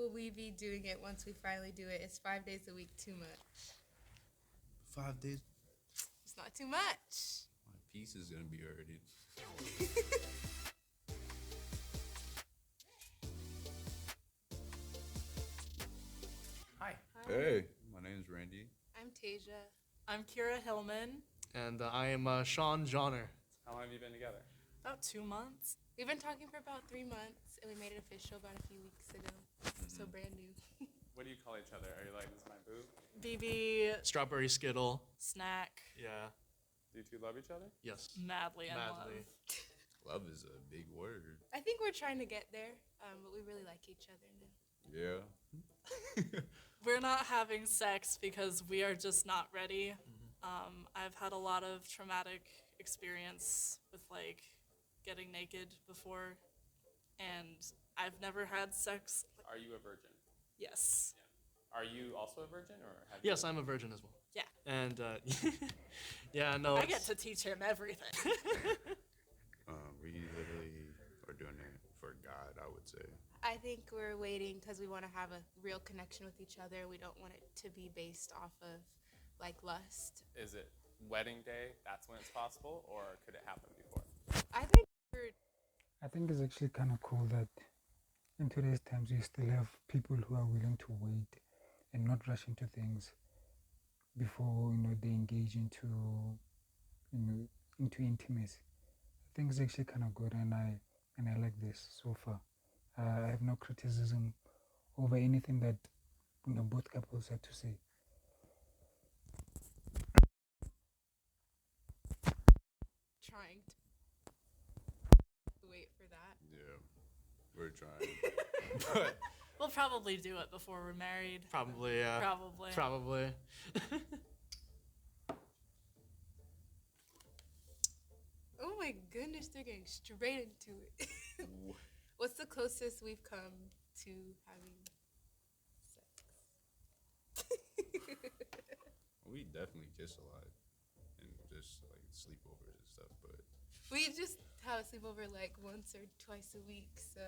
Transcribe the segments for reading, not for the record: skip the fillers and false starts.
will we be doing it once we finally do it? Is 5 days a week too much? 5 days. It's not too much. My piece is gonna be hurted. Hi. Hey, my name's Randy. I'm Tasia. I'm Kira Hillman. And I am Sean Johnner. How long have you been together? About 2 months. We've been talking for about 3 months, and we made it official about a few weeks ago. So brand new. What do you call each other? Are you like, this is my boo? BB, Strawberry Skittle. snack, Yeah. Do you two love each other? Yes. madly in Madly. love. Love is a big word. I think we're trying to get there, but we really like each other now. Yeah. We're not having sex because we are just not ready. I've had a lot of traumatic experience with like getting naked before, and I've never had sex. Are you a virgin? Yes. Are you also a virgin, or have you? Yes, I'm a virgin as well. Yeah. And yeah, no. I get to teach him everything. We literally are doing it for God, I would say. I think we're waiting because we want to have a real connection with each other. We don't want it to be based off of like lust. Is it wedding day? That's when it's possible, or could it happen before? I think I think it's actually kind of cool that in today's times you still have people who are willing to wait and not rush into things before they engage into into intimacy. I think it's actually kind of good, and I like this so far. I have no criticism over anything that both couples had to say. trying to wait for that. Yeah. We're trying. But We'll probably do it before we're married. Probably, yeah. Probably. Probably. Oh my goodness, they're getting straight into it. What's the closest we've come to having sex? we definitely kiss a lot. And just like sleepovers and stuff, but We just have a sleepover like once or twice a week, so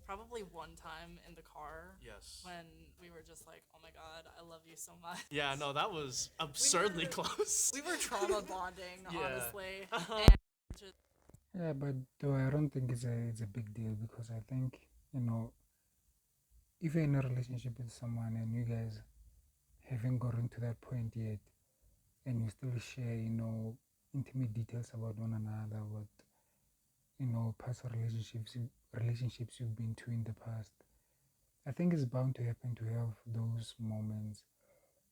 Probably one time in the car Yes. when we were just like, oh my God, I love you so much. Yeah, no, that was absurdly close. We were trauma bonding, Yeah. honestly. Just, Yeah, but though I don't think it's a big deal, because I think if you're in a relationship with someone and you guys haven't gotten to that point yet, and you still share intimate details about one another, about past relationships you've been to in the past, I think it's bound to happen to have those moments.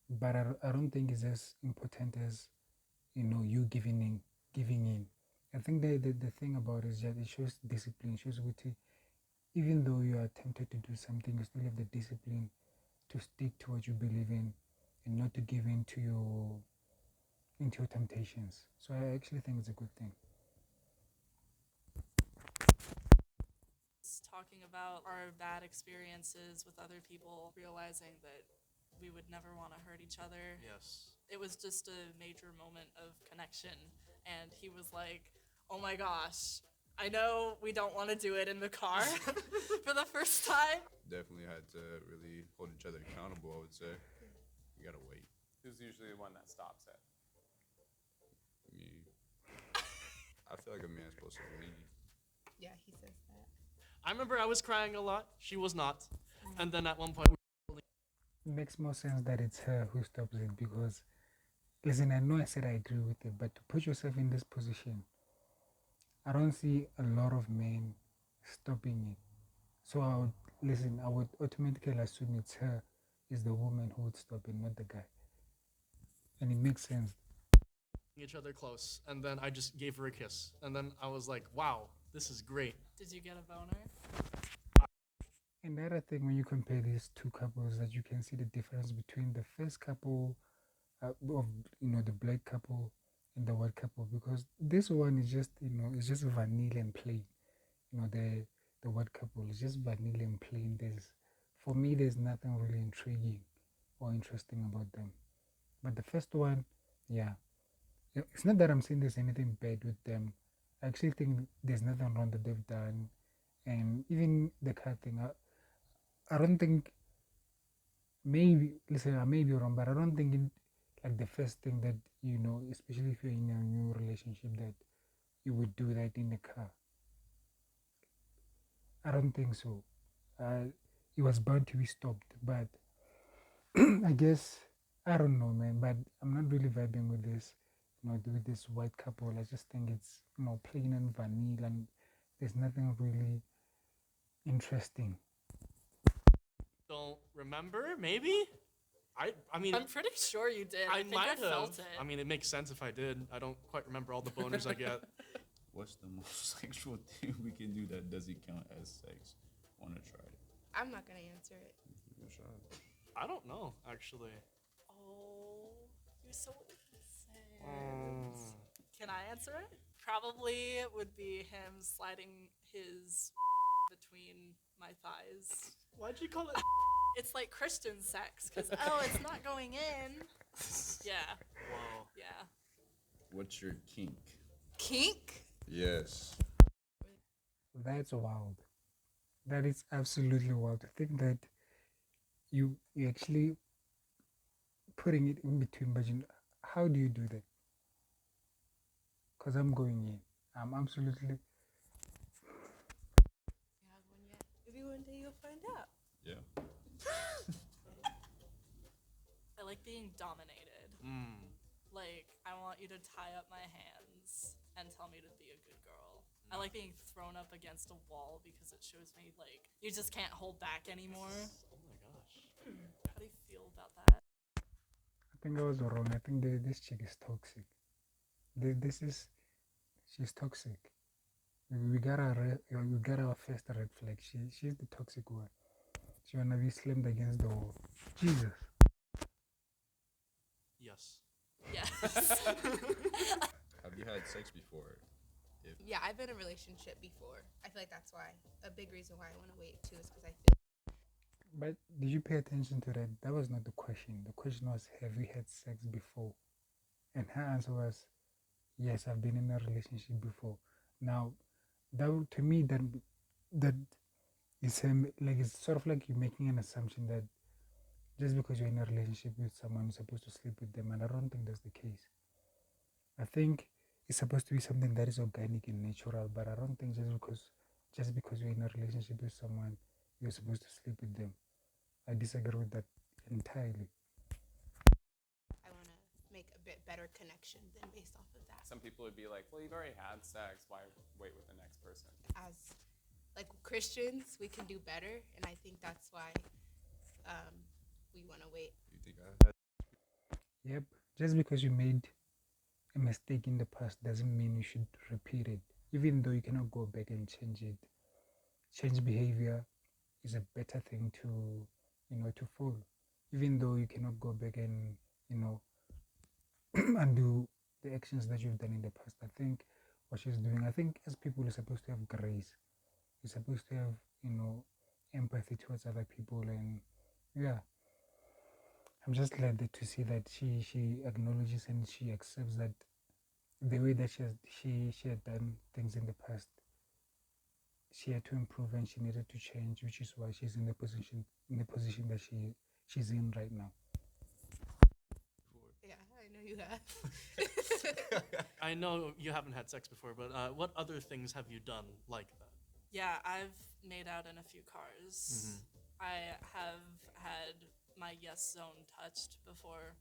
But I don't think it's as important as you giving in. I think the thing about it is that it shows discipline. It shows witty. Even though you are tempted to do something, you still have the discipline to stick to what you believe in and not to give in to your temptations. So I actually think it's a good thing. talking about our bad experiences with other people, realizing that we would never want to hurt each other. Yes. It was just a major moment of connection, and he was like, oh my gosh, I know we don't want to do it in the car for the first time. definitely had to really hold each other accountable, I would say. You gotta wait. Who's usually the one that stops it? Me. I feel like a man's supposed to lead. yeah, he says that. I remember I was crying a lot. She was not. And then at one point, It makes more sense that it's her who stops it, because, listen, I know I said I agree with it, but to put yourself in this position, I don't see a lot of men stopping it. So I would automatically assume it's her, is the woman who would stop it, not the guy. And it makes sense. each other close. And then I just gave her a kiss. And then I was like, wow, this is great. Did you get a boner? And the other thing, when you compare these two couples, that you can see the difference between the first couple of the black couple and the white couple, because this one is just it's just vanilla and plain. The white couple is just vanilla and plain. For me, there's nothing really intriguing or interesting about them. But the first one, yeah, it's not that I'm saying there's anything bad with them. I actually think there's nothing wrong that they've done, and even the car thing. I don't think maybe listen, I may be wrong, but I don't think like the first thing that especially if you're in a new relationship, that you would do that in the car. I don't think so. It was bound to be stopped, but I guess I don't know, man. But I'm not really vibing with this, with this white couple. I just think it's plain and vanilla, and there's nothing really interesting. Don't remember? Maybe. I mean, I'm pretty sure you did. I think might I have. felt it. I mean, it makes sense if I did. I don't quite remember all the boners I get. What's the most sexual thing we can do that doesn't count as sex? Want to try it? I'm not gonna answer it. Give it a shot. I don't know, actually. Oh, you're so innocent. Can I answer it? Probably would be him sliding his between my thighs. Why'd you call it? It's like Christian sex, because, it's not going in. Yeah, Whoa. yeah. What's your kink? Kink? Yes. That's wild. That is absolutely wild. To think that you actually putting it in between, but how do you do that? Because I'm going in. I'm absolutely. You have one yet? Maybe one day you'll find out. Yeah. I like being dominated. Like, I want you to tie up my hands and tell me to be a good girl. I like being thrown up against a wall because it shows me, like, you just can't hold back anymore. Oh my gosh. How do you feel about that? I think I was wrong. I think this chick is toxic. She's toxic. We got our first red flag. She's the toxic one. She wanna be slammed against the wall. Jesus. Yes. Yes. Have you had sex before? Yeah, I've been in a relationship before. I feel like that's why. A big reason why I want to wait too is because I feel. But did you pay attention to that? That was not the question. The question was, have you had sex before? And her answer was, yes, I've been in a relationship before. Now, to me, that is it's sort of like you're making an assumption that just because you're in a relationship with someone, you're supposed to sleep with them, and I don't think that's the case. I think it's supposed to be something that is organic and natural, but I don't think just because you're in a relationship with someone, you're supposed to sleep with them. I disagree with that entirely. I want to make a bit better connection than based off of that. Some people would be like, well, you've already had sex. Why wait with the next person? As like Christians, we can do better, and I think that's why we want to wait. You think I had? Yep. Just because you made a mistake in the past doesn't mean you should repeat it. Even though you cannot go back and change it. Change behavior is a better thing to follow. Even though you cannot go back and, undo the actions that you've done in the past. I think what she's doing, I think as people, you're supposed to have grace. You're supposed to have, empathy towards other people, and yeah. I'm just glad to see that she acknowledges and she accepts that the way that she had done things in the past, she had to improve and she needed to change, which is why she's in the position that she's in right now. Yeah, I know you have. I know you haven't had sex before, but what other things have you done like that? Yeah, I've made out in a few cars. I have had my yes zone touched before.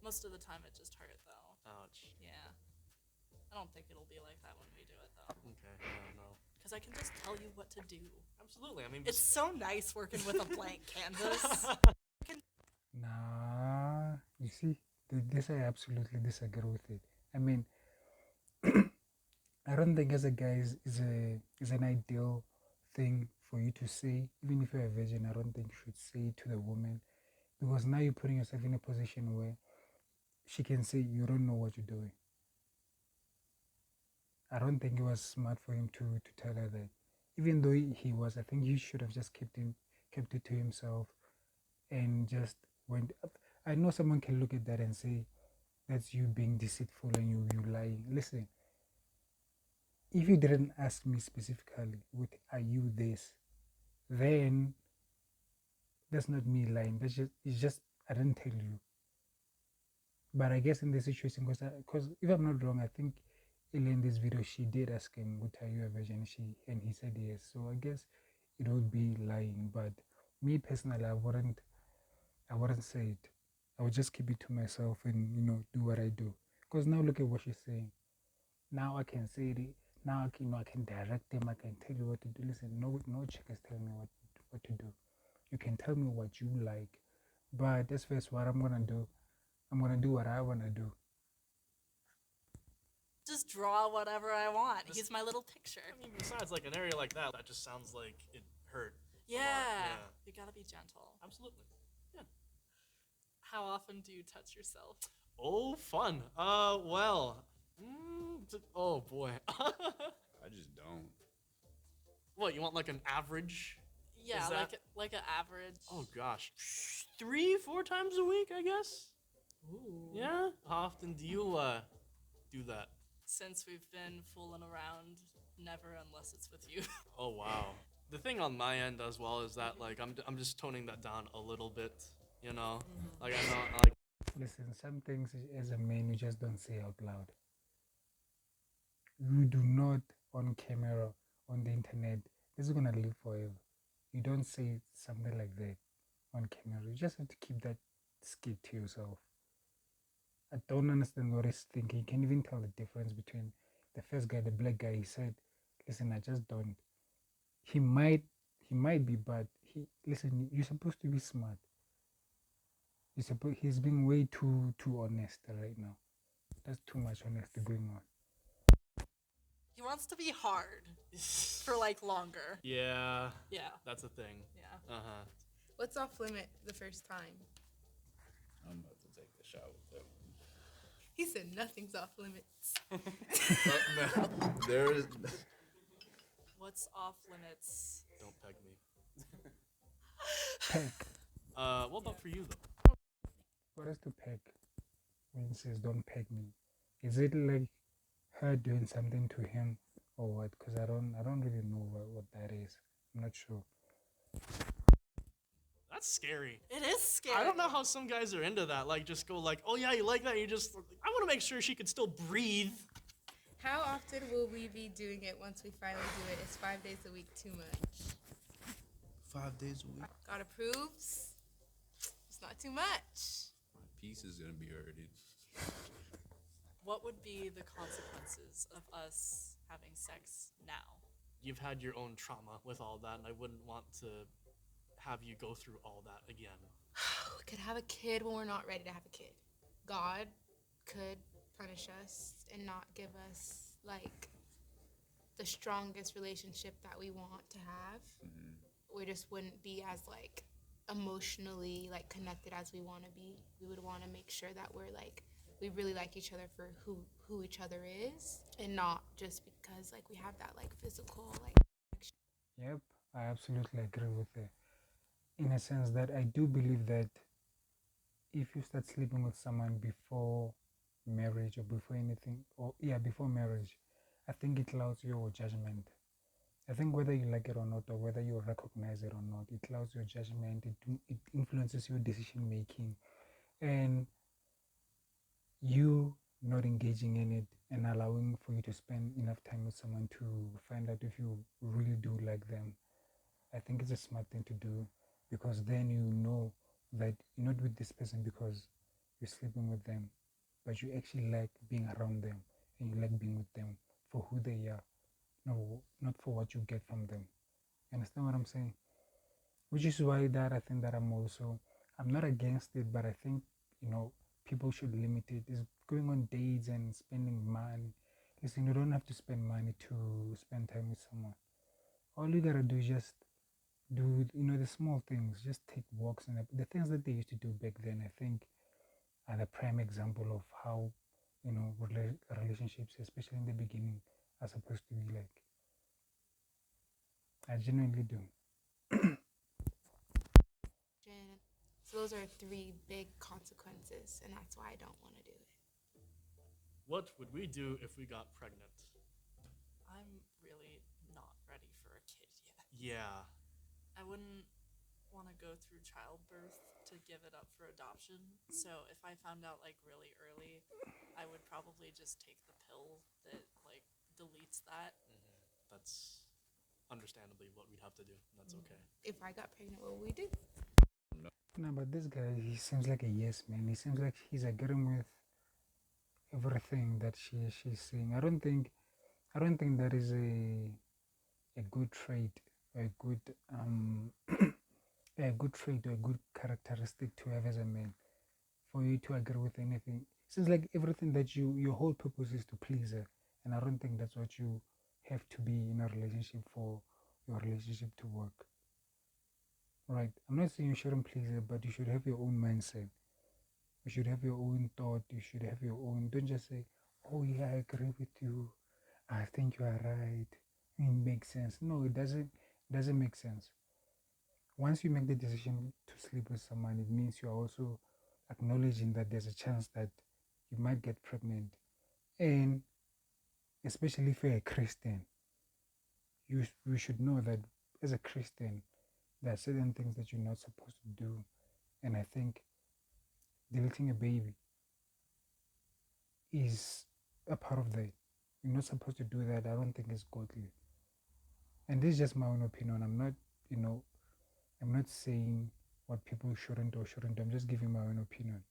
Most of the time it just hurt though. Ouch. Yeah. I don't think it'll be like that when we do it though. Okay, I don't know. Because I can just tell you what to do. Absolutely. I mean, It's so nice working with a blank canvas. Nah, you see, this I absolutely disagree with it. I mean, I don't think as a guy is an ideal thing for you to say. Even if you're a virgin, I don't think you should say it to the woman, because now you're putting yourself in a position where she can say you don't know what you're doing. I don't think it was smart for him to tell her that. Even though he was, I think he should have just kept it to himself and just went up. I know someone can look at that and say that's you being deceitful and you lying. Listen, if you didn't ask me specifically, are you this? Then that's not me lying. It's just I didn't tell you. But I guess in this situation, because if I'm not wrong, I think in this video she did ask him, "Would are you a virgin?" And he said yes. So I guess it would be lying. But me personally, I wouldn't say it. I would just keep it to myself and do what I do. Because now look at what she's saying. Now I can say it. Now I can direct them. I can tell you what to do. Listen, no chick is telling me what to do. You can tell me what you like, but that's first what I'm gonna do. I'm gonna do what I wanna do. Just draw whatever I want. He's my little picture. I mean, besides like an area like that, that just sounds like it hurt. Yeah. Yeah. You gotta be gentle. Absolutely. Yeah. How often do you touch yourself? Oh, fun. Well. Oh boy. I just don't. What, you want like an average? Yeah, Is that- like an average. Oh gosh, 3-4 times a week, I guess. Ooh. Yeah. How often do you do that? Since we've been fooling around, never unless it's with you. Oh wow. The thing on my end as well is that like I'm just toning that down a little bit. You know, like I know like. Listen, some things as a man you just don't say out loud. You do not on camera, on the internet. This is gonna live forever. You don't say something like that on camera. You just have to keep that skit to yourself. I don't understand what he's thinking. You can't even tell the difference between the first guy, the black guy. He said, "Listen, I just don't." He might be, but listen. You're supposed to be smart. He's being way too honest right now. That's too much honesty going on. He wants to be hard for like longer. Yeah, Yeah. that's a thing. Yeah. Uh-huh. What's off limit the first time? I'm about to take a shot with that one. He said nothing's off limits. There is. What's off limits? Don't peg me. Peg. What about for you though? What is to peg? When he says don't peg me, is it like her doing something to him or what? Because I don't really know what that is. I'm not sure. That's scary. It is scary. I don't know how some guys are into that. Like, just go like, oh yeah, you like that? You just, I want to make sure she could still breathe. How often will we be doing it once we finally do it? Is 5 days a week too much? 5 days a week. God approves. It's not too much. My piece is gonna be hurted. What would be the consequences of us having sex now? You've had your own trauma with all that, and I wouldn't want to have you go through all that again. We could have a kid when we're not ready to have a kid. God could punish us and not give us like the strongest relationship that we want to have. We just wouldn't be as like emotionally like connected as we want to be. We would want to make sure that we're like we really like each other for who each other is, and not just because like we have that like physical like. Yep, I absolutely agree with it. In a sense that I do believe that if you start sleeping with someone before marriage or before anything, before marriage, I think it clouds your judgment. I think whether you like it or not, or whether you recognize it or not, it clouds your judgment. It influences your decision making, and you not engaging in it and allowing for you to spend enough time with someone to find out if you really do like them. I think it's a smart thing to do, because then you know that you're not with this person because you're sleeping with them, but you actually like being around them and you like being with them for who they are, no, not for what you get from them. You understand what I'm saying? Which is why that I think that I'm not against it, but I think people should limit it. It's going on dates and spending money. Listen, you don't have to spend money to spend time with someone. All you gotta do is just do the small things. Just take walks, and the things that they used to do back then, I think, are the prime example of how relationships, especially in the beginning, are supposed to be like. I genuinely do. So those are 3 big consequences, and that's why I don't want to do it. What would we do if we got pregnant? I'm really not ready for a kid yet. Yeah. I wouldn't want to go through childbirth to give it up for adoption. So if I found out like really early, I would probably just take the pill that like deletes that. That's understandably what we'd have to do. That's okay. If I got pregnant, what would we do? No, but this guy, he seems like a yes man. He seems like he's agreeing with everything that she's saying. I don't think that is a good trait, or a good a good trait or a good characteristic to have as a man. For you to agree with anything, seems like everything that your whole purpose is to please her, and I don't think that's what you have to be in a relationship for your relationship to work. Right? I'm not saying you shouldn't please her, but you should have your own mindset. You should have your own thought. You should have your own. Don't just say, "Oh yeah, I agree with you. I think you are right. It makes sense." No, it doesn't make sense. Once you make the decision to sleep with someone, it means you are also acknowledging that there's a chance that you might get pregnant. And especially if you're a Christian, you should know that as a Christian, there are certain things that you're not supposed to do. And I think deleting a baby is a part of that. You're not supposed to do that. I don't think it's godly. And this is just my own opinion. I'm not, I'm not saying what people shouldn't or shouldn't do. I'm just giving my own opinion.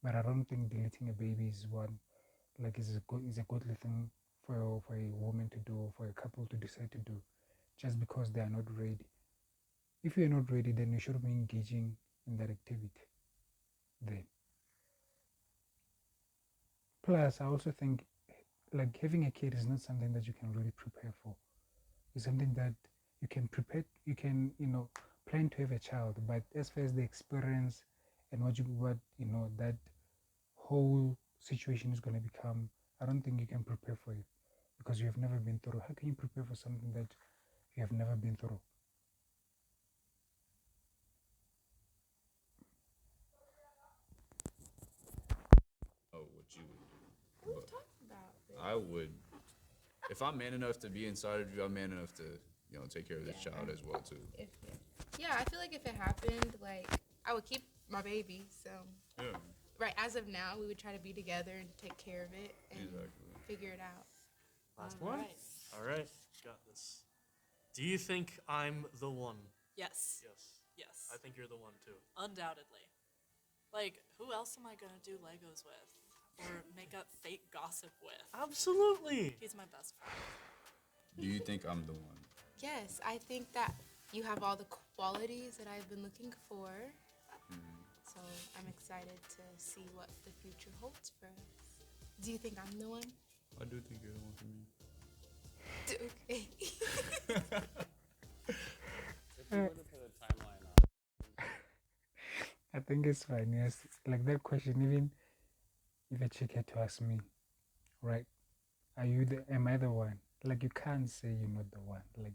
But I don't think deleting a baby is is a godly thing for a woman to do, or for a couple to decide to do, just because they are not ready. If you're not ready, then you shouldn't be engaging in that activity. Then. Plus, I also think like having a kid is not something that you can really prepare for. It's something that you can prepare, you can, plan to have a child, but as far as the experience and what that whole situation is going to become, I don't think you can prepare for it because you have never been through. How can you prepare for something that you have never been through? Oh, what you would do. We've But talked about this. I would, if I'm man enough to be inside of you, I'm man enough to, take care of this Yeah. child as well too. Yeah, I feel like if it happened, like I would keep my baby. So Yeah, right as of now, we would try to be together and take care of it and exactly. figure it out. Last All one. right. All right, got this. Do you think I'm the one? Yes. Yes. Yes. I think you're the one too. Undoubtedly. Like, who else am I gonna do Legos with? Or make up fake gossip with? Absolutely. He's my best friend. Do you think I'm the one? Yes, I think that you have all the qualities that I've been looking for. So I'm excited to see what the future holds for us. Do you think I'm the one? I do think you're the one for me. Okay. If you were to put a timeline on, I think it's fine. Yes, like that question. Even if a chick had to ask me, right? Am I the one? Like you can't say you're not the one. Like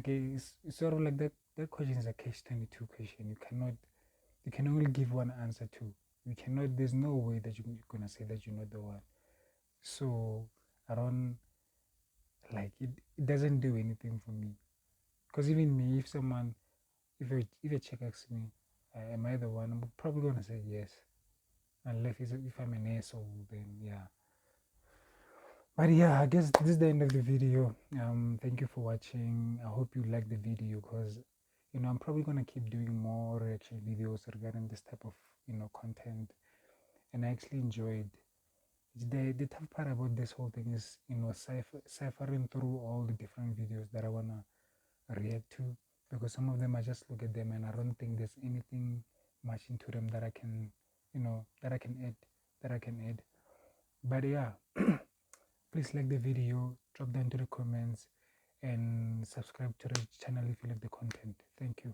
it's sort of like that. That question is a catch-22 question. You can only give one answer to. You cannot. There's no way that you're gonna say that you're not the one. So I don't like it. It doesn't do anything for me. Because even me, if a chick asks me, am I the one? I'm probably gonna say yes. Unless if I'm an asshole, then yeah. But yeah, I guess this is the end of the video. Thank you for watching. I hope you liked the video because I'm probably gonna keep doing more reaction videos regarding this type of content, and I actually enjoyed. The tough part about this whole thing is ciphering through all the different videos that I wanna react to, because some of them I just look at them and I don't think there's anything much into them that I can add. But yeah. Please like the video, drop down to the comments, and subscribe to the channel if you like the content. Thank you.